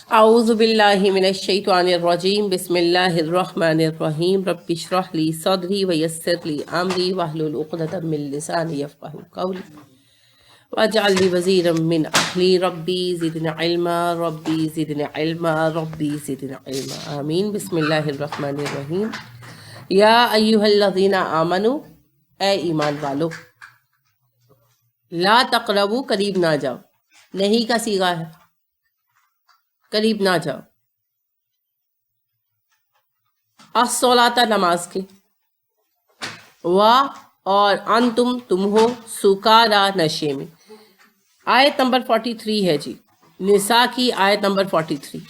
اعوذ باللہ من الشیطان الرجیم بسم اللہ الرحمن الرحیم رب اشرح لی صدری ویسر لی امری واحلل عقدۃ من لسانی یفقہوا قولی واجعل لی وزیرا من اہلی ربی زدنی علما ربی زدنی علما ربی زدنی علما آمین۔ بسم اللہ الرحمن الرحیم۔ یا ایھا الذین آمنوا، اے ایمان والو، لا تقربوا، قریب نہ جاؤ، نہیں کا صیغہ ہے، قریب نہ جاؤ، الصلاۃ، نماز کے، اور انتم، تم ہو، سکارا، نشے میں۔ آیت نمبر 43 ہے جی، نساء کی آیت نمبر 43۔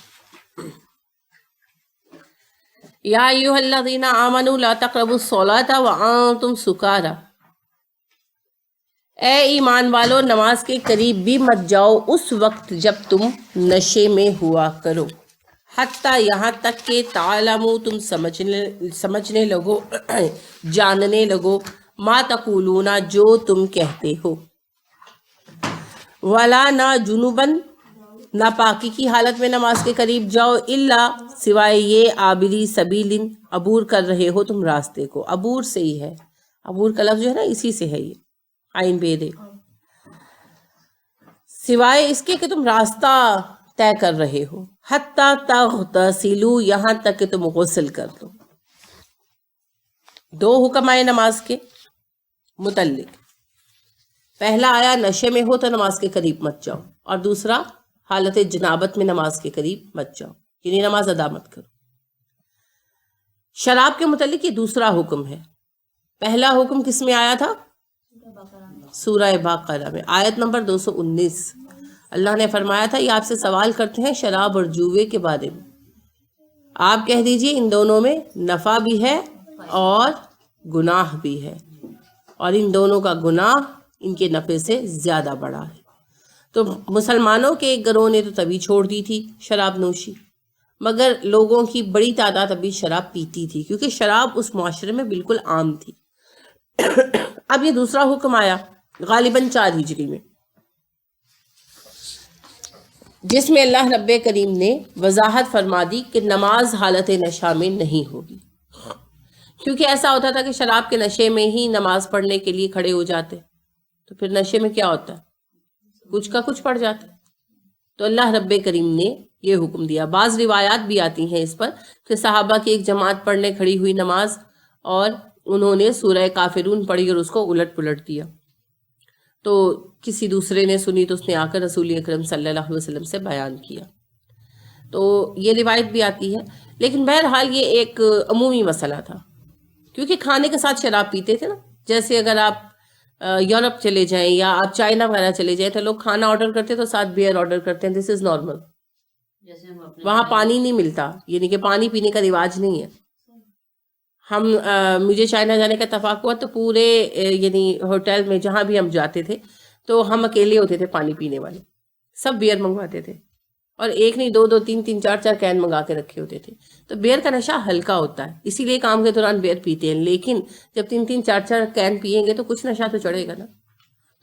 یا ایھا الذین آمنوا لا تقربوا الصلاۃ وانتم سکارا، اے ایمان والو، نماز کے قریب بھی مت جاؤ اس وقت جب تم نشے میں ہوا کرو، حتیٰ یہاں تک کہ تعلموا، تم سمجھنے لگو، جاننے لگو، ما تقولون، جو تم کہتے ہو، ولا نہ جنوباً، ناپاکی کی حالت میں نماز کے قریب جاؤ، الا، سوائے یہ، عابری سبیل، عبور کر رہے ہو تم راستے کو، عبور سے ہی ہے، عبور کا لفظ جو ہے نا اسی سے ہے، یہ عین بے دے، سوائے اس کے کہ تم راستہ طے کر رہے ہو، حتیٰ تغتسلوا، یہاں تک کہ تم غسل کر لو۔ دو حکم آئے نماز کے متعلق، پہلا آیا نشے میں ہو تو نماز کے قریب مت جاؤ، اور دوسرا حالت جنابت میں نماز کے قریب مت جاؤ، یعنی نماز ادا مت کرو۔ شراب کے متعلق یہ دوسرا حکم ہے، پہلا حکم کس میں آیا تھا؟ سورہ بقرہ میں، آیت نمبر 219۔ اللہ نے فرمایا تھا یہ آپ سے سوال کرتے ہیں شراب اور جوے کے بارے میں، آپ کہہ دیجئے ان دونوں میں نفع بھی ہے اور گناہ بھی ہے، اور ان دونوں کا گناہ ان کے نفع سے زیادہ بڑا ہے۔ تو مسلمانوں کے ایک گروہ نے تو تبھی چھوڑ دی تھی شراب نوشی، مگر لوگوں کی بڑی تعداد ابھی شراب پیتی تھی، کیونکہ شراب اس معاشرے میں بالکل عام تھی۔ اب یہ دوسرا حکم آیا غالباً 4 ہجری میں، جس میں اللہ رب کریم نے وضاحت فرما دی کہ نماز حالت نشہ میں نہیں ہوگی، کیونکہ ایسا ہوتا تھا کہ شراب کے نشے میں ہی نماز پڑھنے کے لیے کھڑے ہو جاتے، تو پھر نشے میں کیا ہوتا ہے، کچھ کا کچھ پڑ جاتا ہے۔ تو اللہ رب کریم نے یہ حکم دیا۔ بعض روایات بھی آتی ہیں اس پر کہ صحابہ کی ایک جماعت پڑھنے کھڑی ہوئی نماز، اور انہوں نے سورہ کافرون پڑھی اور اس کو الٹ پلٹ دیا، تو کسی دوسرے نے سنی تو اس نے آ کر رسول اکرم صلی اللہ علیہ وسلم سے بیان کیا، تو یہ روایت بھی آتی ہے۔ لیکن بہرحال یہ ایک عمومی مسئلہ تھا، کیونکہ کھانے کے ساتھ شراب پیتے تھے نا، جیسے اگر آپ یورپ چلے جائیں یا آپ چائنا وغیرہ چلے جائیں تو لوگ کھانا آرڈر کرتے تو ساتھ بیئر آرڈر کرتے ہیں، دس از نارمل۔ وہاں پانی نہیں ملتا، یعنی کہ پانی پینے کا رواج نہیں ہے۔ مجھے چائنا جانے کا اتفاق ہوا تو پورے یعنی ہوٹل میں جہاں بھی ہم جاتے تھے تو ہم اکیلے ہوتے تھے پانی پینے والے، سب بیئر منگواتے تھے، اور ایک نہیں، 2 2 3 3 4 4 کین منگا کے رکھے ہوتے تھے۔ تو بیئر کا نشہ ہلکا ہوتا ہے، اسی لیے کام کے دوران بیئر پیتے ہیں، لیکن جب 3 3 4 4 کین پیئیں گے تو کچھ نشہ تو چڑھے گا نا۔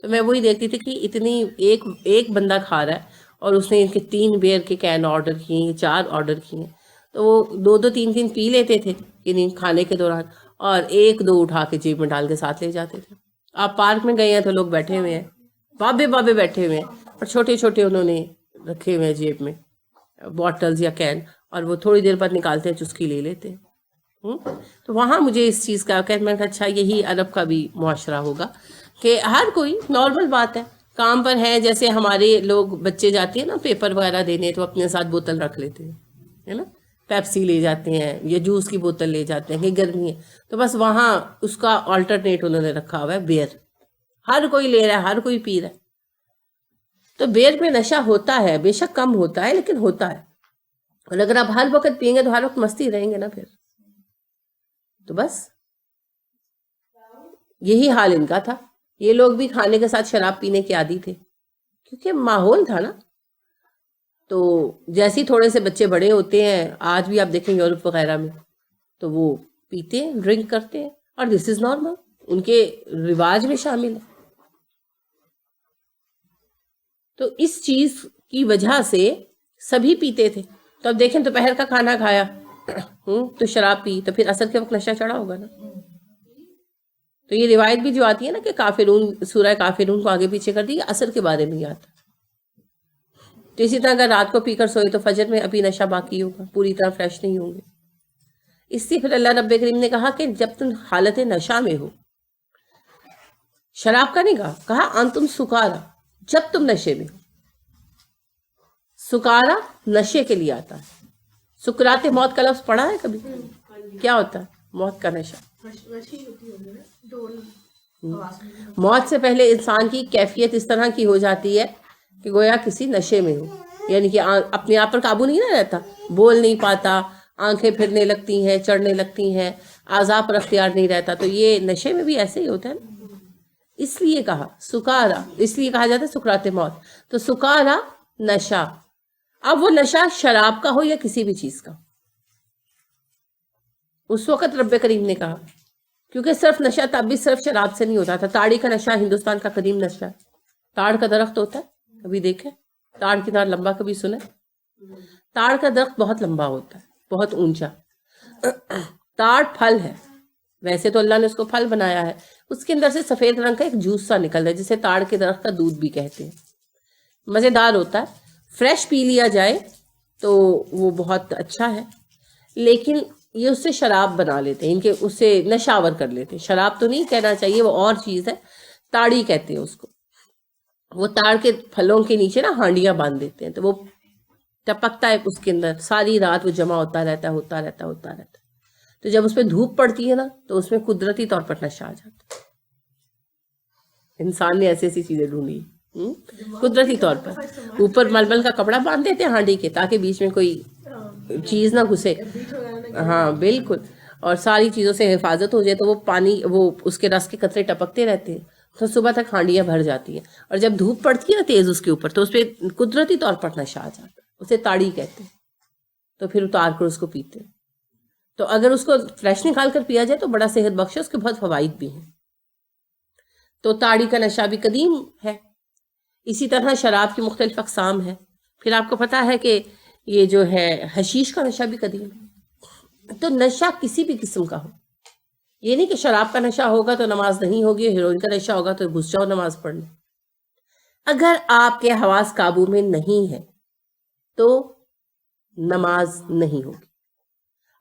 تو میں وہی دیکھتی تھی کہ اتنی ایک بندہ کھا رہا ہے اور اس نے ان کے 3 بیئر کے کین آرڈر کیے ہیں، 4 آرڈر کیے ہیں، تو وہ 2 2 3 3 پی لیتے تھے یعنی کھانے کے دوران، اور 1 2 اٹھا کے جیب میں ڈال کے ساتھ لے جاتے تھے۔ آپ پارک میں گئے ہیں تو لوگ بیٹھے ہوئے ہیں، بابے بیٹھے ہوئے ہیں، اور چھوٹے چھوٹے انہوں نے رکھے ہوئے ہیں جیب میں بوٹلز یا کین، اور وہ تھوڑی دیر بعد نکالتے ہیں، چسکی لے لیتے ہیں۔ تو وہاں مجھے اس چیز کا کہ میں نے کہا اچھا یہی عرب کا بھی معاشرہ ہوگا کہ ہر کوئی نارمل بات ہے، کام پر ہے، جیسے ہمارے لوگ بچے جاتے ہیں نا پیپر وغیرہ دینے تو اپنے ساتھ بوتل رکھ لیتے ہیں، ہے نا، پیپسی لے جاتے ہیں یا جوس کی بوتل لے جاتے ہیں کہ گرمی ہے، تو بس وہاں اس کا آلٹرنیٹ انہوں نے رکھا ہوا ہے بیئر، ہر کوئی لے رہا ہے، ہر کوئی پی رہا ہے۔ تو بیئر میں نشہ ہوتا ہے، بے شک کم ہوتا ہے لیکن ہوتا ہے، اور اگر آپ ہر وقت پئیں گے تو ہر وقت مستی رہیں گے نا پھر، تو بس یہی حال ان کا تھا۔ یہ لوگ بھی کھانے کے ساتھ شراب پینے کے عادی تھے، کیونکہ ماحول تھا نا۔ تو جیسے ہی تھوڑے سے بچے بڑے ہوتے ہیں، آج بھی آپ دیکھیں یورپ وغیرہ میں تو وہ پیتے ہیں، ڈرنک کرتے ہیں، اور دس از نارمل، ان کے رواج میں شامل ہے۔ تو اس چیز کی وجہ سے سبھی پیتے تھے. تو اب دیکھیں دوپہر کا کھانا کھایا تو شراب پی تو پھر عصر کے وقت نشہ چڑھا ہوگا نا. تو یہ روایت بھی جو آتی ہے نا کہ کافرون، سورہ کافرون کو آگے پیچھے کر دی، یہ عصر کے بارے میں ہی آتا. تو اسی طرح اگر رات کو پی کر سوئے تو فجر میں ابھی نشہ باقی ہوگا، پوری طرح فریش نہیں ہوں گے. اس لیے پھر اللہ رب کریم نے کہا کہ جب تم حالت نشہ میں ہو، شراب کا نہیں کہا انتم سکارا، جب تم نشے میں ہو. سکارا نشے کے لیے آتا ہے. سکرات موت کا لفظ پڑھا ہے کبھی؟ کیا ہوتا ہے موت کا نشہ؟ موت سے پہلے انسان کی کیفیت اس طرح کی ہو جاتی ہے کہ گویا کسی نشے میں ہو، یعنی کہ اپنے آپ پر قابو نہیں نہ رہتا، بول نہیں پاتا، آنکھیں پھرنے لگتی ہیں، چڑھنے لگتی ہیں، اعضاء پر اختیار نہیں رہتا. تو یہ نشے میں بھی ایسے ہی ہوتا ہے نا. اس لیے کہا سکارا، اس لیے کہا جاتا ہے سکرات موت. تو سکارا نشہ. اب وہ نشہ شراب کا ہو یا کسی بھی چیز کا، اس وقت رب کریم نے کہا، کیونکہ صرف نشہ تب بھی صرف شراب سے نہیں ہوتا تھا. تاڑی کا نشہ ہندوستان کا قدیم نشہ ہے. تاڑ کا درخت ہوتا ہے، کبھی دیکھیں تاڑ کتنا لمبا، کبھی سنے؟ تاڑ کا درخت بہت لمبا ہوتا ہے، بہت اونچا. تاڑ پھل ہے، ویسے تو اللہ نے اس کو پھل بنایا ہے. اس کے اندر سے سفید رنگ کا ایک جوس سا نکل رہا ہے جسے تاڑ کے درخت کا دودھ بھی کہتے ہیں. مزیدار ہوتا ہے، فریش پی لیا جائے تو وہ بہت اچھا ہے. لیکن یہ اس سے شراب بنا لیتے ہیں، ان کے اس سے نشاور کر لیتے ہیں. شراب تو نہیں کہنا چاہیے، وہ اور چیز ہے، تاڑی کہتے ہیں اس کو. وہ تاڑ کے پھلوں کے نیچے نا ہانڈیاں باندھ دیتے ہیں، تو وہ ٹپکتا ہے اس کے اندر، ساری رات وہ جمع ہوتا رہتا ہے. تو جب اس پہ دھوپ پڑتی ہے نا تو اس میں قدرتی طور پر نشہ آ جاتا ہے. انسان نے ایسی ایسی چیزیں ڈھونڈی قدرتی طور پر. اوپر ململ کا کپڑا باندھ دیتے ہیں ہانڈی کے تاکہ بیچ میں کوئی چیز نہ گھسے. ہاں بالکل. اور ساری چیزوں سے حفاظت ہو جائے. تو وہ پانی، وہ اس کے رس کے قطرے ٹپکتے رہتے ہیں تو صبح تک ہانڈیاں بھر جاتی ہیں. اور جب دھوپ پڑتی ہے نا تیز اس کے اوپر تو اس پہ قدرتی طور پر نشہ آ جاتا ہے. اسے تاڑی کہتے ہیں. تو پھر اتار کر اس کو پیتے ہیں. تو اگر اس کو فریش نکال کر پیا جائے تو بڑا صحت بخش ہے، اس کے بہت فوائد بھی ہیں. تو تاڑی کا نشہ بھی قدیم ہے. اسی طرح شراب کی مختلف اقسام ہیں. پھر آپ کو پتا ہے کہ یہ جو ہے حشیش کا نشہ بھی قدیم ہے. تو نشہ کسی بھی قسم کا ہو، یہ نہیں کہ شراب کا نشہ ہوگا تو نماز نہیں ہوگی، ہیروئن کا نشہ ہوگا تو گھس جاؤ نماز پڑھنے. اگر آپ کے حواس قابو میں نہیں ہے تو نماز نہیں ہوگی.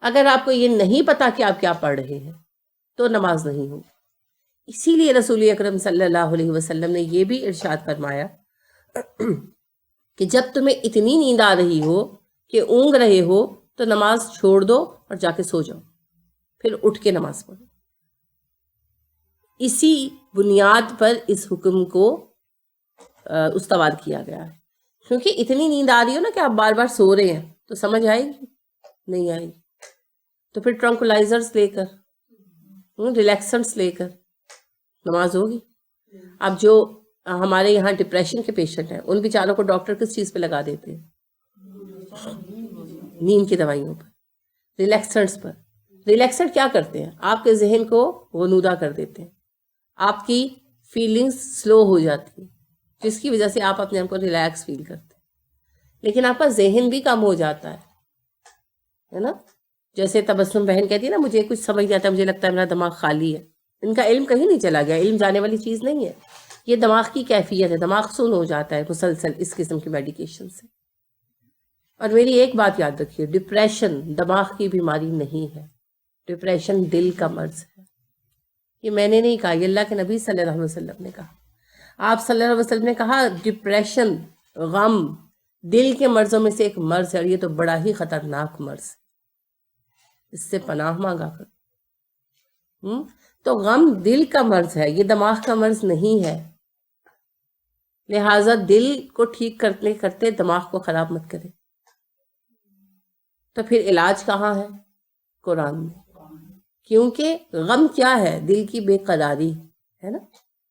اگر آپ کو یہ نہیں پتا کہ آپ کیا پڑھ رہے ہیں تو نماز نہیں ہوگی. اسی لیے رسول اکرم صلی اللہ علیہ وسلم نے یہ بھی ارشاد فرمایا کہ جب تمہیں اتنی نیند آ رہی ہو کہ اونگ رہے ہو تو نماز چھوڑ دو اور جا کے سو جاؤ، پھر اٹھ کے نماز پڑھو. اسی بنیاد پر اس حکم کو استوار کیا گیا ہے. کیونکہ اتنی نیند آ رہی ہو نا کہ آپ بار بار سو رہے ہیں تو سمجھ آئے گی نہیں آئے گی. تو پھر ٹرنکولائزرز لے کر، ریلیکسنٹس لے کر نماز ہوگی. اب جو ہمارے یہاں ڈپریشن کے پیشنٹ ہیں ان بیچاروں کو ڈاکٹر کس چیز پہ لگا دیتے ہیں؟ نیند کی دوائیوں پر، ریلیکسنٹس پر. ریلیکسنٹ کیا کرتے ہیں؟ آپ کے ذہن کو غنودہ کر دیتے ہیں، آپ کی فیلنگز سلو ہو جاتی ہیں جس کی وجہ سے آپ اپنے آپ کو ریلیکس فیل کرتے ہیں. لیکن آپ کا ذہن بھی کم ہو جاتا ہے نا. جیسے تبسم بہن کہتی ہے نا، مجھے کچھ سمجھ نہیں آتا، مجھے لگتا ہے میرا دماغ خالی ہے. ان کا علم کہیں نہیں چلا گیا، علم جانے والی چیز نہیں ہے. یہ دماغ کی کیفیت ہے، دماغ سن ہو جاتا ہے مسلسل اس قسم کی میڈیکیشن سے. اور میری ایک بات یاد رکھیے، ڈپریشن دماغ کی بیماری نہیں ہے، ڈپریشن دل کا مرض ہے. یہ میں نے نہیں کہا، یہ اللہ کے نبی صلی اللہ علیہ وسلم نے کہا. آپ صلی اللہ علیہ وسلم نے کہا ڈپریشن، غم دل کے مرضوں میں سے ایک مرض ہے، اور یہ تو بڑا ہی خطرناک مرض ہے، اس سے پناہ مانگا کر. تو غم دل کا مرض ہے، یہ دماغ کا مرض نہیں ہے. لہٰذا دل کو ٹھیک کرتے کرتے دماغ کو خراب مت کرے. تو پھر علاج کہاں ہے؟ قرآن میں. کیونکہ غم کیا ہے؟ دل کی بے قراری ہے نا،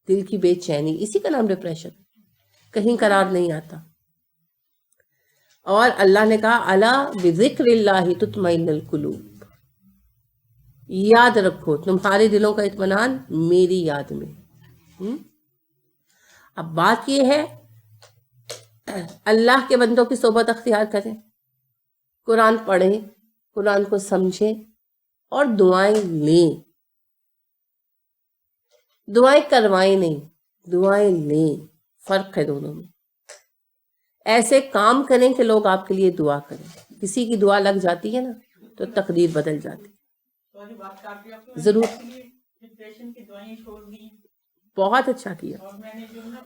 دل کی بے چینی، اسی کا نام ڈپریشن. کہیں قرار نہیں آتا. اور اللہ نے کہا الا بذکر اللہ تطمئن القلوب، یاد رکھو تمہارے دلوں کا اطمینان میری یاد میں. اب بات یہ ہے اللہ کے بندوں کی صحبت اختیار کریں، قرآن پڑھیں، قرآن کو سمجھیں اور دعائیں لیں. دعائیں کروائیں نہیں، دعائیں لیں. فرق ہے دونوں میں. ایسے کام کریں کہ لوگ آپ کے لیے دعا کریں. کسی کی دعا لگ جاتی ہے نا تو تقدیر بدل جاتی. ضرور. ڈپریشن کی دوائیں چھوڑ دی. بہت اچھا کیا. اور میں نے جو نا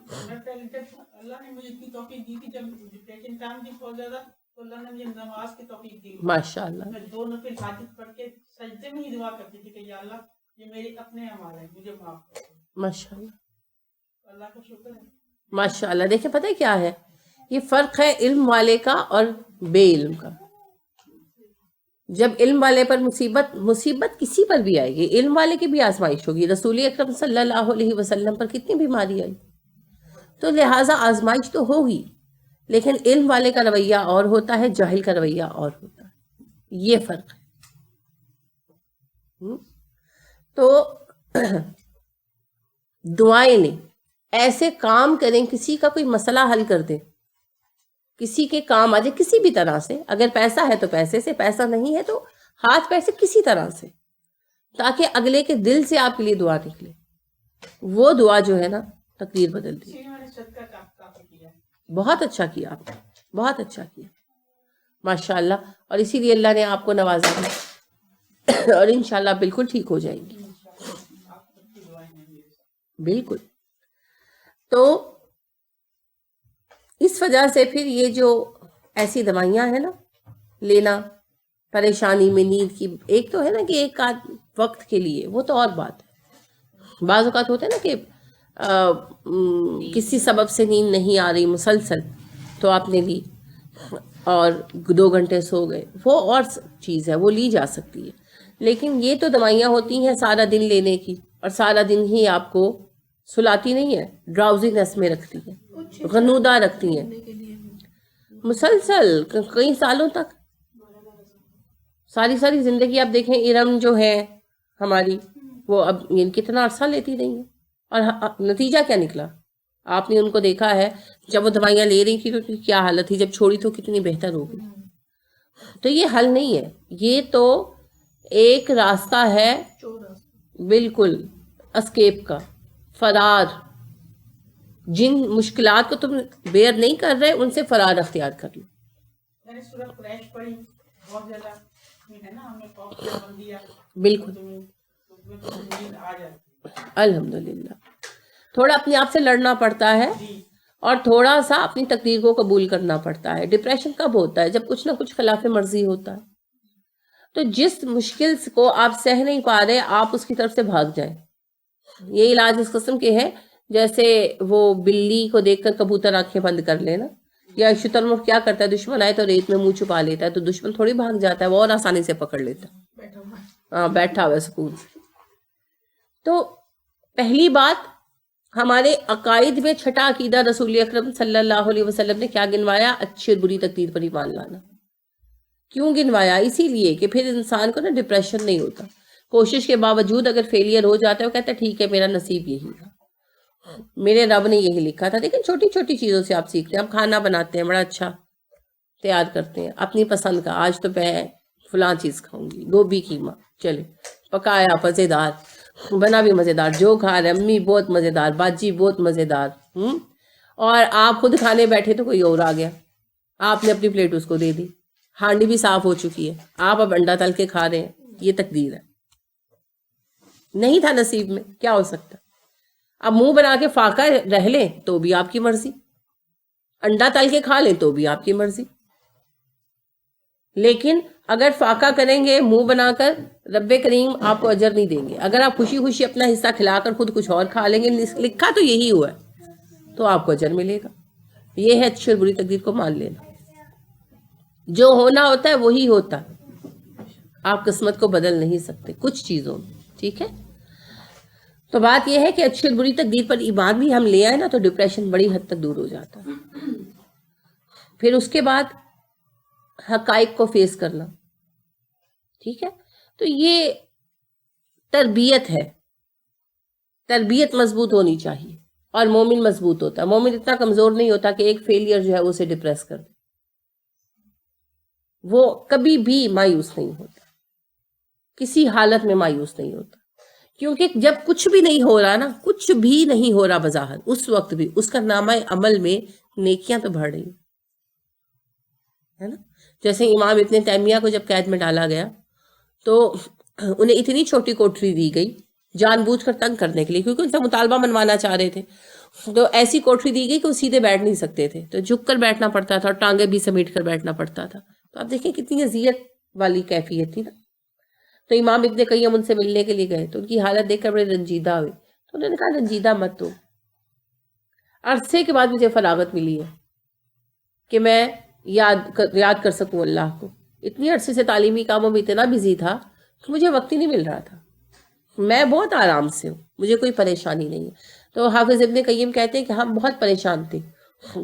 اللہ نے مجھے اتنی توفیق دی تھی جب ڈپریشن ٹائم بھی بہت زیادہ، تو اللہ نے مجھے نماز کی توفیق دی. ماشاء اللہ. میں 2 نفل حاجت پڑھ کے سجدے میں ہی دعا کرتی تھی کہ یا اللہ یہ میرے اپنے اعمال ہیں، مجھے معاف کر. ماشاء اللہ. اللہ کا شکر ہے. ماشاء اللہ. دیکھیں پتہ کیا ہے، یہ فرق ہے علم والے کا اور بے علم کا. جب علم والے پر مصیبت کسی پر بھی آئے گی، علم والے کی بھی آزمائش ہوگی. رسول اکرم صلی اللہ علیہ وسلم پر کتنی بیماری آئی، تو لہٰذا آزمائش تو ہوگی، لیکن علم والے کا رویہ اور ہوتا ہے، جاہل کا رویہ اور ہوتا ہے. یہ فرق ہے. تو دعائیں لیں، ایسے کام کریں، کسی کا کوئی مسئلہ حل کر دیں، کسی کے کام آ جائے کسی بھی طرح سے. اگر پیسہ ہے تو پیسے سے، پیسہ نہیں ہے تو ہاتھ پیسے کسی طرح سے، تاکہ اگلے کے دل سے آپ کے لیے دعا نکلے. وہ دعا جو ہے نا تقدیر بدل دی. بہت اچھا کیا آپ نے، بہت اچھا کیا ماشاء اللہ. اور اسی لیے اللہ نے آپ کو نوازا ہے اور انشاءاللہ بالکل ٹھیک ہو جائیں گی. بالکل. تو اس وجہ سے پھر یہ جو ایسی دوائیاں ہیں نا لینا پریشانی میں، نیند کی، ایک تو ہے نا کہ ایک آدھ وقت کے لیے، وہ تو اور بات ہے. بعض اوقات ہوتا ہے نا کہ کسی سبب سے نیند نہیں آ رہی مسلسل، تو آپ نے لی اور 2 گھنٹے سو گئے، وہ اور چیز ہے، وہ لی جا سکتی ہے. لیکن یہ تو دوائیاں ہوتی ہیں سارا دن لینے کی، اور سارا دن ہی آپ کو سلاتی نہیں ہے، ڈراؤزینس میں رکھتی ہے، غنودہ رکھتی ہیں مسلسل کئی سالوں تک. ساری زندگی آپ دیکھیں ارم جو ہے ہماری، وہ اب کتنا عرصہ لیتی رہی ہیں، اور نتیجہ کیا نکلا. آپ نے ان کو دیکھا ہے جب وہ دوائیاں لے رہی تھی تو کیا حالت تھی، جب چھوڑی تو کتنی بہتر ہو گئی. تو یہ حل نہیں ہے، یہ تو ایک راستہ ہے بالکل اسکیپ کا، فرار. جن مشکلات کو تم بیئر نہیں کر رہے ان سے فرار اختیار کر لو. میں نے سورۃ قریش پڑھی، بہت زیادہ ہے نا، ہمیں خوف کیا بن دیا. بالکل. الحمدللہ. تھوڑا اپنے آپ سے لڑنا پڑتا ہے اور تھوڑا سا اپنی تقدیر کو قبول کرنا پڑتا ہے. ڈپریشن کب ہوتا ہے؟ جب کچھ نہ کچھ خلاف مرضی ہوتا ہے. تو جس مشکل کو آپ سہ نہیں پا رہے، آپ اس کی طرف سے بھاگ جائیں. یہ علاج اس قسم کے ہے جیسے وہ بلی کو دیکھ کر کبوتر آنکھیں بند کر لینا، یا شتر مرغ کیا کرتا ہے، دشمن آئے تو ریت میں منہ چھپا لیتا ہے، تو دشمن تھوڑی بھاگ جاتا ہے، وہ اور آسانی سے پکڑ لیتا ہے. ہاں، بیٹھا ہوا سکون سے. تو پہلی بات، ہمارے عقائد میں چھٹا عقیدہ رسول اکرم صلی اللہ علیہ وسلم نے کیا گنوایا؟ اچھی اور بری تقدیر پر ایمان لانا. کیوں گنوایا؟ اسی لیے کہ پھر انسان کو نا ڈپریشن نہیں ہوتا. کوشش کے باوجود اگر فیلئر ہو جاتا ہے، وہ کہتا ہے ٹھیک ہے میرا نصیب یہی تھا، میرے رب نے یہی لکھا تھا. لیکن چھوٹی چھوٹی چیزوں سے آپ سیکھتے ہیں. ہم کھانا بناتے ہیں، بڑا اچھا تیار کرتے ہیں اپنی پسند کا، آج تو میں فلاں چیز کھاؤں گی، گوبھی قیمہ، چلے پکایا، مزیدار بنا بھی مزیدار، جو کھا رہے امی بہت مزیدار، باجی بہت مزیدار. اور آپ خود کھانے بیٹھے تو کوئی اور آ گیا، آپ نے اپنی پلیٹ اس کو دے دی، ہانڈی بھی صاف ہو چکی ہے، آپ اب انڈا تل کے کھا رہے ہیں. یہ تقدیر ہے، نہیں تھا نصیب میں، کیا ہو سکتا. اب منہ بنا کے فاقہ رہ لیں تو بھی آپ کی مرضی، انڈا تل کے کھا لیں تو بھی آپ کی مرضی. لیکن اگر فاقہ کریں گے منہ بنا کر، رب کریم آپ کو اجر نہیں دیں گے. اگر آپ خوشی خوشی اپنا حصہ کھلا کر خود کچھ اور کھا لیں گے، لکھا تو یہی ہوا ہے، تو آپ کو اجر ملے گا. یہ ہے اچھی اور بری تقدیر کو مان لینا. جو ہونا ہوتا ہے وہی ہوتا ہے، آپ قسمت کو بدل نہیں سکتے کچھ چیزوں میں. ٹھیک ہے. تو بات یہ ہے کہ اچھی اور بری تقدیر پر ایمان بھی ہم لے آئے نا، تو ڈپریشن بڑی حد تک دور ہو جاتا ہے. پھر اس کے بعد حقائق کو فیس کرنا. ٹھیک ہے. تو یہ تربیت ہے، تربیت مضبوط ہونی چاہیے. اور مومن مضبوط ہوتا ہے. مومن اتنا کمزور نہیں ہوتا کہ ایک فیلئر جو ہے اسے ڈپریس کر دے. وہ کبھی بھی مایوس نہیں ہوتا, کسی حالت میں مایوس نہیں ہوتا, کیونکہ جب کچھ بھی نہیں ہو رہا نا, کچھ بھی نہیں ہو رہا بظاہر, اس وقت بھی اس کا نامہ عمل میں نیکیاں تو بڑھ رہی ہے نا. جیسے امام ابن تیمیہ کو جب قید میں ڈالا گیا تو انہیں اتنی چھوٹی کوٹری دی گئی جان بوجھ کر تنگ کرنے کے لیے, کیونکہ ان سے مطالبہ منوانا چاہ رہے تھے. تو ایسی کوٹری دی گئی کہ وہ سیدھے بیٹھ نہیں سکتے تھے, تو جھک کر بیٹھنا پڑتا تھا اور ٹانگیں بھی سمیٹ کر بیٹھنا پڑتا تھا. تو آپ دیکھیں کتنی اذیت والی کیفیت تھی نا. تو امام ابن قیم ان سے ملنے کے لیے گئے تو ان کی حالت دیکھ کر بڑے رنجیدہ ہوئے. تو انہوں نے کہا رنجیدہ مت ہو, عرصے کے بعد مجھے فراغت ملی ہے کہ میں یاد کر سکوں اللہ کو. اتنی عرصے سے تعلیمی کاموں میں اتنا بزی تھا کہ مجھے وقت ہی نہیں مل رہا تھا. میں بہت آرام سے ہوں, مجھے کوئی پریشانی نہیں ہے. تو حافظ ابن قیم کہتے ہیں کہ ہم بہت پریشان تھے,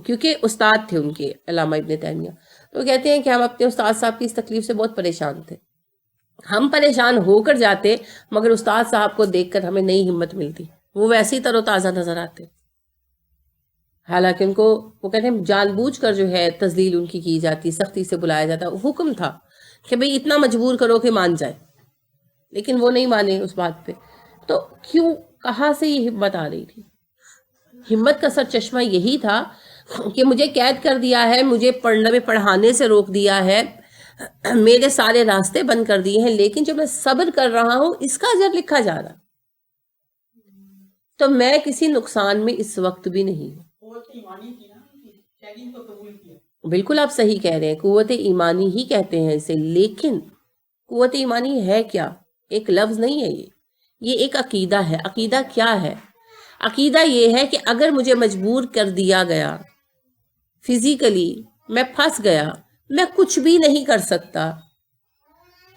کیونکہ استاد تھے ان کے علامہ ابن تیمیہ. تو کہتے ہیں کہ ہم اپنے استاد صاحب کی اس تکلیف سے بہت پریشان تھے. ہم پریشان ہو کر جاتے مگر استاد صاحب کو دیکھ کر ہمیں نئی ہمت ملتی, وہ ویسے ہی تر و تازہ نظر آتے. حالانکہ ان کو وہ کہتے ہیں جان بوجھ کر جو ہے تذلیل ان کی جاتی, سختی سے بلایا جاتا. حکم تھا کہ بھئی اتنا مجبور کرو کہ مان جائے, لیکن وہ نہیں مانے اس بات پہ. تو کیوں, کہاں سے یہ ہمت آ رہی تھی؟ ہمت کا سر چشمہ یہی تھا کہ مجھے قید کر دیا ہے, مجھے پڑھانے سے روک دیا ہے, میرے سارے راستے بند کر دیے ہیں, لیکن جو میں صبر کر رہا ہوں اس کا اجر لکھا جا رہا, تو میں کسی نقصان میں اس وقت بھی نہیں ہوں. بالکل آپ صحیح کہہ رہے ہیں, قوت ایمانی ہی کہتے ہیں اسے. لیکن قوت ایمانی ہے کیا؟ ایک لفظ نہیں ہے یہ ایک عقیدہ ہے. عقیدہ کیا ہے؟ عقیدہ یہ ہے کہ اگر مجھے مجبور کر دیا گیا فزیکلی, میں پھنس گیا, میں کچھ بھی نہیں کر سکتا,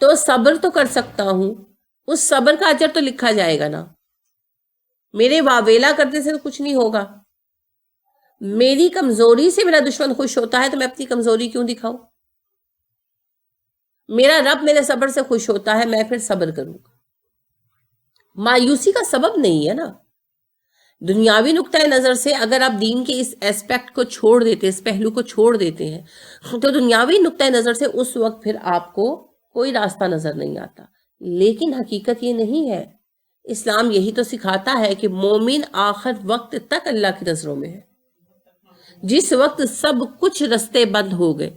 تو صبر تو کر سکتا ہوں, اس صبر کا اجر تو لکھا جائے گا نا. میرے واویلا کرنے سے تو کچھ نہیں ہوگا. میری کمزوری سے میرا دشمن خوش ہوتا ہے تو میں اپنی کمزوری کیوں دکھاؤں؟ میرا رب میرے صبر سے خوش ہوتا ہے, میں پھر صبر کروں گا. مایوسی کا سبب نہیں ہے نا. دنیاوی نقطۂ نظر سے اگر آپ دین کے اس ایسپیکٹ کو چھوڑ دیتے, اس پہلو کو چھوڑ دیتے ہیں, تو دنیاوی نقطۂ نظر سے اس وقت پھر آپ کو کوئی راستہ نظر نہیں آتا. لیکن حقیقت یہ نہیں ہے. اسلام یہی تو سکھاتا ہے کہ مومن آخر وقت تک اللہ کی نظروں میں ہے. جس وقت سب کچھ رستے بند ہو گئے,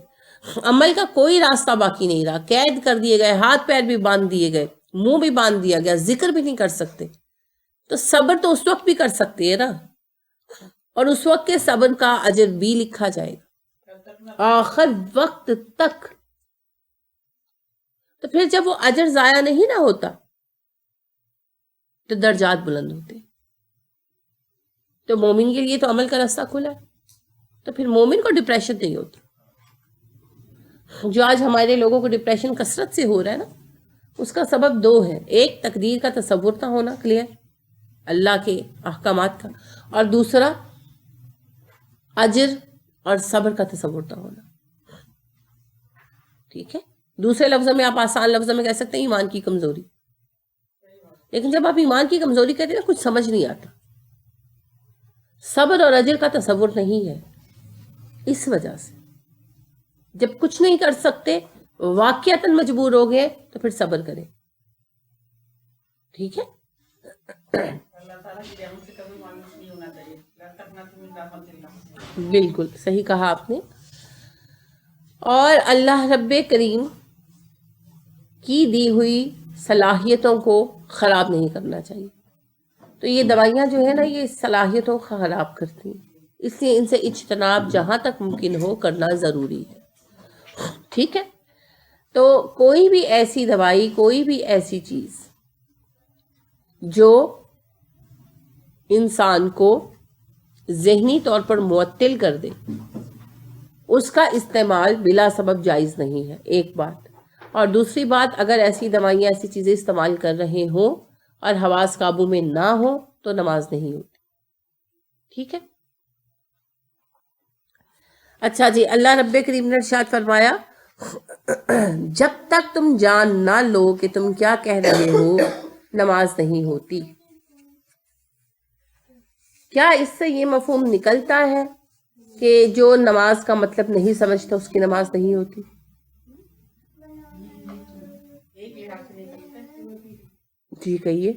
عمل کا کوئی راستہ باقی نہیں رہا, قید کر دیے گئے, ہاتھ پیر بھی باندھ دیے گئے, منہ بھی باندھ دیا گیا, ذکر بھی نہیں کر سکتے, تو صبر تو اس وقت بھی کر سکتے ہیں نا, اور اس وقت کے صبر کا اجر بھی لکھا جائے گا آخر وقت تک. تو پھر جب وہ اجر ضائع نہیں نہ ہوتا تو درجات بلند ہوتے. تو مومن کے لیے تو عمل کا راستہ کھلا ہے, تو پھر مومن کو ڈپریشن نہیں ہوتا. جو آج ہمارے لوگوں کو ڈپریشن کثرت سے ہو رہا ہے نا, اس کا سبب دو ہے. ایک تقدیر کا تصور نہ ہونا کلیئر, اللہ کے احکامات کا, اور دوسرا اجر اور صبر کا تصور نہ ہونا. ٹھیک ہے, دوسرے لفظوں میں آپ آسان لفظوں میں کہہ سکتے ہیں ایمان کی کمزوری. لیکن جب آپ ایمان کی کمزوری کہتے ہیں کچھ سمجھ نہیں آتا. صبر اور اجر کا تصور نہیں ہے. اس وجہ سے جب کچھ نہیں کر سکتے, واقعتاً مجبور ہو گئے, تو پھر صبر کریں. ٹھیک ہے, اللہ تعالیٰ کی رحمت سے کبھی مایوس نہیں ہونا چاہیے. لا تقنطوا من رحمت اللہ. بالکل صحیح کہا آپ نے. اور اللہ رب کریم کی دی ہوئی صلاحیتوں کو خراب نہیں کرنا چاہیے. تو یہ دوائیاں جو ہے نا, یہ صلاحیتوں کو خراب کرتی ہیں, اس لیے ان سے اجتناب جہاں تک ممکن ہو کرنا ضروری ہے. ٹھیک ہے, تو کوئی بھی ایسی دوائی, کوئی بھی ایسی چیز جو انسان کو ذہنی طور پر معطل کر دے, اس کا استعمال بلا سبب جائز نہیں ہے, ایک بات. اور دوسری بات, اگر ایسی دوائیاں, ایسی چیزیں استعمال کر رہے ہوں اور حواس قابو میں نہ ہو تو نماز نہیں ہوتی. ٹھیک ہے. اچھا جی, اللہ رب کریم نے ارشاد فرمایا, جب تک تم جان نہ لو کہ تم کیا کہہ رہے ہو, نماز نہیں ہوتی. کیا اس سے یہ مفہوم نکلتا ہے کہ جو نماز کا مطلب نہیں سمجھتا اس کی نماز نہیں ہوتی؟ ایک لحاظ سے نکلتا ہے، جی کہیے۔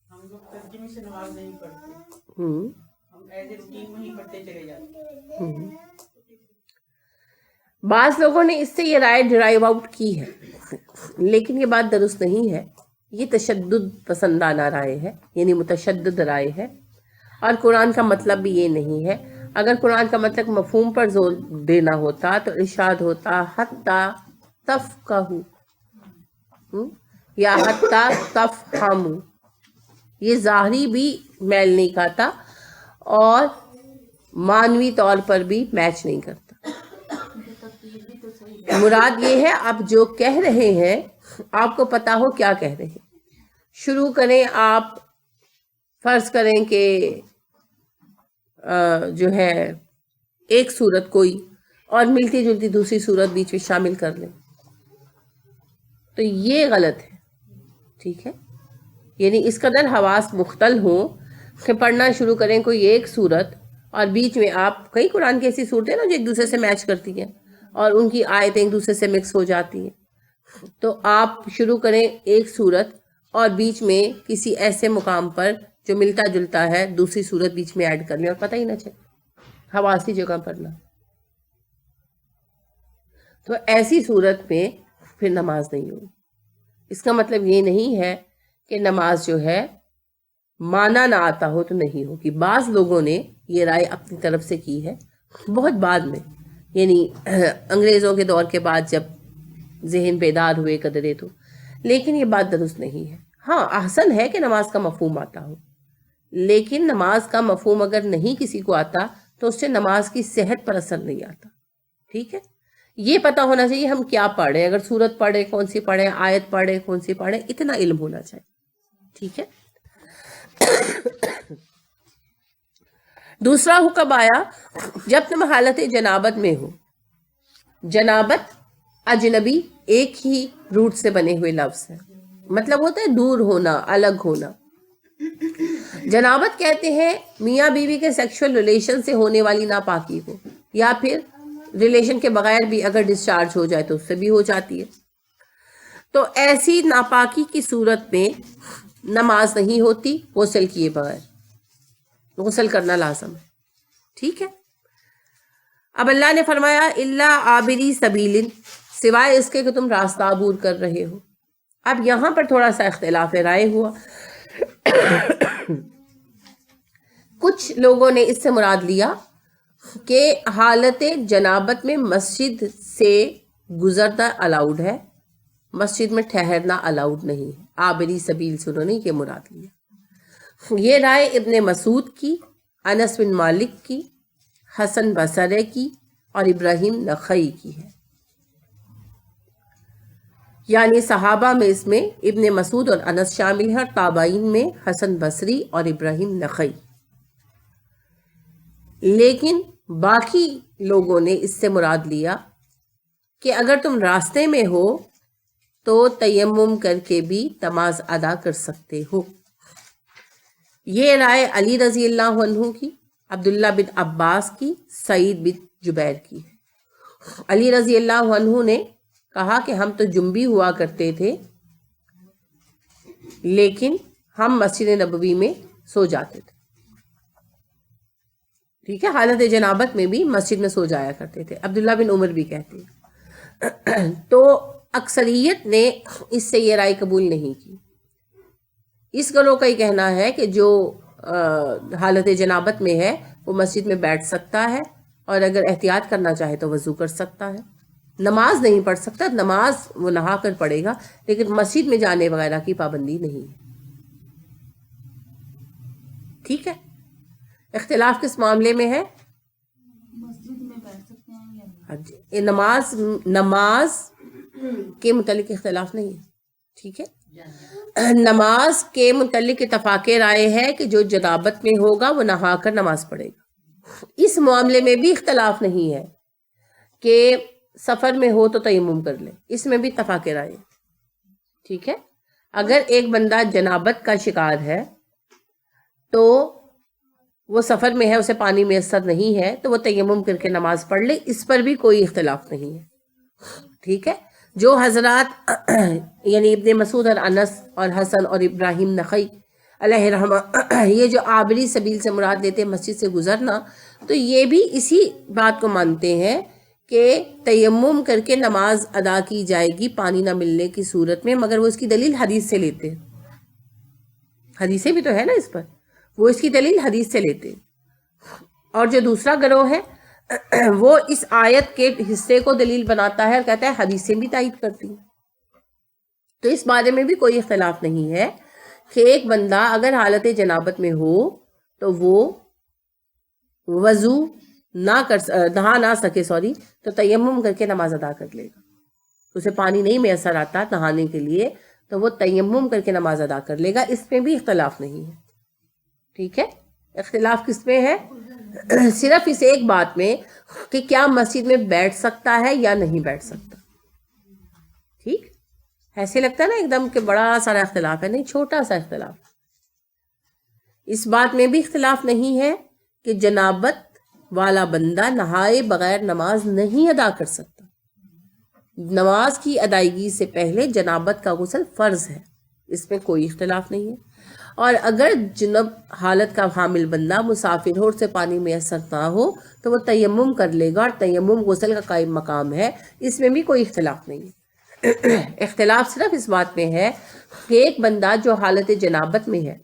ہم لوگ ترجمے سے نماز نہیں پڑھتے، ہم ہم ایز اے روٹین میں ہی پڑھتے چلے جاتے ہیں۔ بعض لوگوں نے اس سے یہ رائے ڈرائیو آؤٹ کی ہے، لیکن یہ بات درست نہیں ہے۔ یہ تشدد پسندانہ رائے ہے، یعنی متشدد رائے ہے، اور قرآن کا مطلب بھی یہ نہیں ہے۔ اگر قرآن کا مطلب مفہوم پر زور دینا ہوتا تو ارشاد ہوتا حتی تفقہوا یا حتی تفہموا۔ یہ ظاہری بھی میل نہیں کھاتا اور معنوی طور پر بھی میچ نہیں کرتا۔ مراد یہ ہے آپ جو کہہ رہے ہیں آپ کو پتا ہو کیا کہہ رہے ہیں۔ شروع کریں، آپ فرض کریں کہ جو ہے ایک صورت کوئی اور ملتی جلتی دوسری صورت بیچ میں شامل کر لیں، تو یہ غلط ہے، ٹھیک ہے؟ یعنی اس قدر حواس مختل ہوں کہ پڑھنا شروع کریں کوئی ایک صورت اور بیچ میں آپ کئی قرآن کی ایسی صورتیں نا جو ایک دوسرے سے میچ کرتی ہیں اور ان کی آیتیں ایک دوسرے سے مکس ہو جاتی ہیں، تو آپ شروع کریں ایک صورت اور بیچ میں کسی ایسے مقام پر جو ملتا جلتا ہے دوسری صورت بیچ میں ایڈ کر لیں اور پتہ ہی نہ چلے، حواسی جگہ پڑھنا۔ تو ایسی صورت میں پھر نماز نہیں ہوگی۔ اس کا مطلب یہ نہیں ہے کہ نماز جو ہے مانا نہ آتا ہو تو نہیں ہوگی۔ بعض لوگوں نے یہ رائے اپنی طرف سے کی ہے بہت بعد میں، یعنی انگریزوں کے دور کے بعد جب ذہن بیدار ہوئے قدرے تو، لیکن یہ بات درست نہیں ہے۔ ہاں احسن ہے کہ نماز کا مفہوم آتا ہو، لیکن نماز کا مفہوم اگر نہیں کسی کو آتا تو اس سے نماز کی صحت پر اثر نہیں آتا، ٹھیک ہے؟ یہ پتہ ہونا چاہیے ہم کیا پڑھیں، اگر سورت پڑھیں کون سی پڑھیں، آیت پڑھیں کون سی پڑھیں، اتنا علم ہونا چاہیے، ٹھیک ہے؟ دوسرا حکم آیا جب تم حالت جنابت میں ہو۔ جنابت اجنبی ایک ہی روٹ سے بنے ہوئے لفظ ہے، مطلب ہوتا ہے دور ہونا، الگ ہونا۔ جنابت کہتے ہیں میاں بیوی کے سیکشول ریلیشن سے ہونے والی ناپاکی کو، یا پھر ریلیشن کے بغیر بھی اگر ڈسچارج ہو جائے تو اس سے بھی ہو جاتی ہے۔ تو ایسی ناپاکی کی صورت میں نماز نہیں ہوتی غسل کیے بغیر، غسل کرنا لازم ہے، ٹھیک ہے؟ اب اللہ نے فرمایا الا عابری سبیل، سوائے اس کے کہ تم راستہ عبور کر رہے ہو۔ اب یہاں پر تھوڑا سا اختلاف رائے ہوا۔ کچھ لوگوں نے اس سے مراد لیا کہ حالت جنابت میں مسجد سے گزرنا الاؤڈ ہے، مسجد میں ٹھہرنا الاؤڈ نہیں ہے۔ عابری سبیل سے انہوں نے یہ مراد لیا۔ یہ رائے ابن مسعود کی، انس بن مالک کی، حسن بصری کی اور ابراہیم نخعی کی ہے۔ یعنی صحابہ میں اس میں ابن مسعود اور انس شامل ہیں، اور تابعین میں حسن بصری اور ابراہیم نخعی۔ لیکن باقی لوگوں نے اس سے مراد لیا کہ اگر تم راستے میں ہو تو تیمم کر کے بھی نماز ادا کر سکتے ہو۔ یہ رائے علی رضی اللہ عنہ کی، عبداللہ بن عباس کی، سعید بن جبیر کی ہے۔ علی رضی اللہ عنہ نے کہا کہ ہم تو جنبی ہوا کرتے تھے لیکن ہم مسجد نبوی میں سو جاتے تھے، ٹھیک ہے؟ حالت جنابت میں بھی مسجد میں سو جایا کرتے تھے، عبداللہ بن عمر بھی کہتے ہیں۔ تو اکثریت نے اس سے یہ رائے قبول نہیں کی۔ اس گروہ کا یہ کہنا ہے کہ جو حالت جنابت میں ہے وہ مسجد میں بیٹھ سکتا ہے، اور اگر احتیاط کرنا چاہے تو وضو کر سکتا ہے، نماز نہیں پڑھ سکتا، نماز وہ نہا کر پڑھے گا، لیکن مسجد میں جانے وغیرہ کی پابندی نہیں ہے، ٹھیک ہے؟ اختلاف کس معاملے میں ہے؟ مسجد میں بیٹھ سکتے ہیں یا نہیں؟ ہاں جی، نماز کے متعلق اختلاف نہیں ہے، ٹھیک ہے؟ نماز کے متعلق اتفاق رائے ہے کہ جو جنابت میں ہوگا وہ نہا کر نماز پڑھے گا۔ اس معاملے میں بھی اختلاف نہیں ہے کہ سفر میں ہو تو تیمم کر لے، اس میں بھی اتفاق رائے ہے، ٹھیک ہے؟ اگر ایک بندہ جنابت کا شکار ہے تو وہ سفر میں ہے، اسے پانی میسر نہیں ہے، تو وہ تیمم کر کے نماز پڑھ لے، اس پر بھی کوئی اختلاف نہیں ہے. ٹھیک ہے. جو حضرات یعنی ابن مسعود اور انس اور حسن اور ابراہیم نخعی علیہ رحمہ یہ جو عابری سبیل سے مراد لیتے ہیں مسجد سے گزرنا، تو یہ بھی اسی بات کو مانتے ہیں کہ تیمم کر کے نماز ادا کی جائے گی پانی نہ ملنے کی صورت میں، مگر وہ اس کی دلیل حدیث سے لیتے ہیں. حدیثیں بھی تو ہے نا اس پر، وہ اس کی دلیل حدیث سے لیتے ہیں. اور جو دوسرا گروہ ہے وہ اس آیت کے حصے کو دلیل بناتا ہے اور کہتا ہے حدیثیں بھی تائید کرتی ہیں. تو اس بارے میں بھی کوئی اختلاف نہیں ہے کہ ایک بندہ اگر حالت جنابت میں ہو تو وہ وضو نہا نہ سکے تو تیمم کر کے نماز ادا کر لے گا. اسے پانی نہیں میسر آتا نہانے کے لیے تو وہ تیمم کر کے نماز ادا کر لے گا. اس میں بھی اختلاف نہیں ہے. ٹھیک ہے. اختلاف کس میں ہے؟ صرف اس ایک بات میں کہ کیا مسجد میں بیٹھ سکتا ہے یا نہیں بیٹھ سکتا. ٹھیک. ایسے لگتا ہے نا ایک دم کہ بڑا سارا اختلاف ہے، نہیں، چھوٹا سا اختلاف. اس بات میں بھی اختلاف نہیں ہے کہ جنابت والا بندہ نہائے بغیر نماز نہیں ادا کر سکتا. نماز کی ادائیگی سے پہلے جنابت کا غسل فرض ہے، اس میں کوئی اختلاف نہیں ہے. اور اگر جنب حالت کا حامل بندہ مسافر ہو، سے پانی میسر نہ ہو تو وہ تیمم کر لے گا، اور تیمم غسل کا قائم مقام ہے. اس میں بھی کوئی اختلاف نہیں ہے. اختلاف صرف اس بات میں ہے کہ ایک بندہ جو حالت جنابت میں ہے،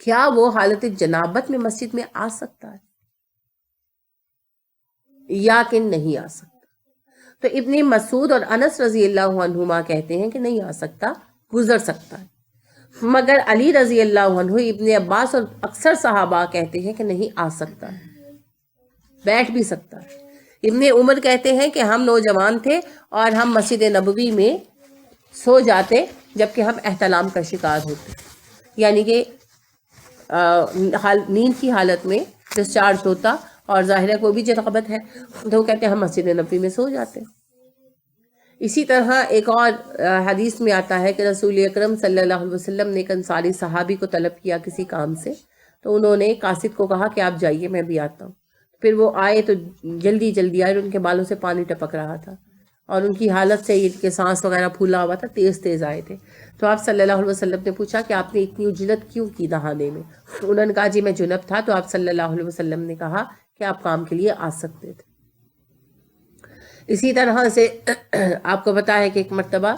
کیا وہ حالت جنابت میں مسجد میں آ سکتا ہے یا کہ نہیں آ سکتا. تو ابن مسعود اور انس رضی اللہ عنہما کہتے ہیں کہ نہیں آ سکتا، گزر سکتا ہے. مگر علی رضی اللہ عنہ، ابن عباس اور اکثر صحابہ کہتے ہیں کہ نہیں آ سکتا ہے، بیٹھ بھی سکتا ہے. ابن عمر کہتے ہیں کہ ہم نوجوان تھے اور ہم مسجد نبوی میں سو جاتے جبکہ ہم احتلام کا شکار ہوتے، یعنی کہ نیند کی حالت میں ڈسچارج ہوتا، اور ظاہر ہے کوئی بھی جنابت ہے تو وہ کہتے ہیں ہم مسجد نبوی میں سو جاتے. اسی طرح ایک اور حدیث میں آتا ہے کہ رسول اکرم صلی اللہ علیہ وسلم نے ایک انصاری صحابی کو طلب کیا کسی کام سے، تو انہوں نے قاصد کو کہا کہ آپ جائیے، میں بھی آتا ہوں. پھر وہ آئے تو جلدی جلدی آئے، ان کے بالوں سے پانی ٹپک رہا تھا اور ان کی حالت سے ان کے سانس وغیرہ پھولا ہوا تھا، تیز تیز آئے تھے. تو آپ صلی اللہ علیہ وسلم نے پوچھا کہ آپ نے اتنی عجلت کیوں کی نہانے میں؟ انہوں نے کہا جی میں جنب تھا. تو آپ صلی اللہ علیہ وسلم نے کہا کہ آپ کام کے لیے آ سکتے تھے. اسی طرح سے آپ کو پتا ہے کہ ایک مرتبہ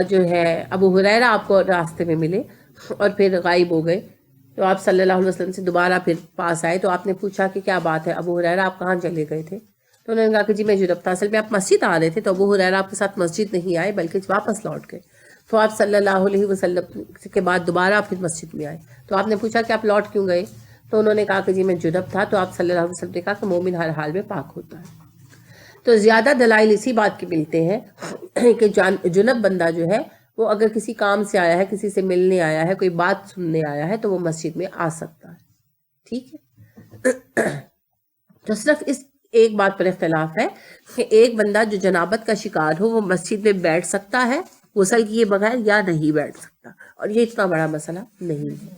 جو ہے ابو ہریرہ آپ کو راستے میں ملے اور پھر غائب ہو گئے. تو آپ صلی اللہ علیہ وسلم سے دوبارہ پھر پاس آئے. تو آپ نے پوچھا کہ کیا بات ہے ابو ہریرہ، آپ کہاں چلے گئے تھے؟ تو انہوں نے کہا کہ جی میں جنب تھا. اصل میں آپ مسجد آ رہے تھے تو ابو ہریرہ آپ کے ساتھ مسجد نہیں آئے بلکہ واپس لوٹ گئے. تو آپ صلی اللہ علیہ وسلم کے بعد دوبارہ پھر مسجد میں آئے. تو آپ نے پوچھا کہ آپ لوٹ کیوں گئے؟ تو انہوں نے کہا کہ جی میں جنب تھا. تو آپ صلی اللہ علیہ وسلم نے کہا کہ مومن ہر حال میں پاک ہوتا ہے. تو زیادہ دلائل اسی بات کے ملتے ہیں کہ جنب بندہ جو ہے وہ اگر کسی کام سے آیا ہے، کسی سے ملنے آیا ہے، کوئی بات سننے آیا ہے تو وہ مسجد میں آ سکتا ہے. ٹھیک ہے. تو صرف اس ایک بات پر اختلاف ہے کہ ایک بندہ جو جنابت کا شکار ہو وہ مسجد میں بیٹھ سکتا ہے غسل کیے بغیر یا نہیں بیٹھ سکتا. اور یہ اتنا بڑا مسئلہ نہیں ہے.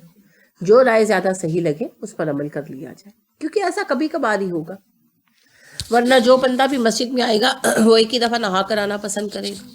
جو رائے زیادہ صحیح لگے اس پر عمل کر لیا جائے، کیونکہ ایسا کبھی کبھار ہی ہوگا، ورنہ جو بندہ بھی مسجد میں آئے گا وہ ایک ہی دفعہ نہا کر آنا پسند کرے گا.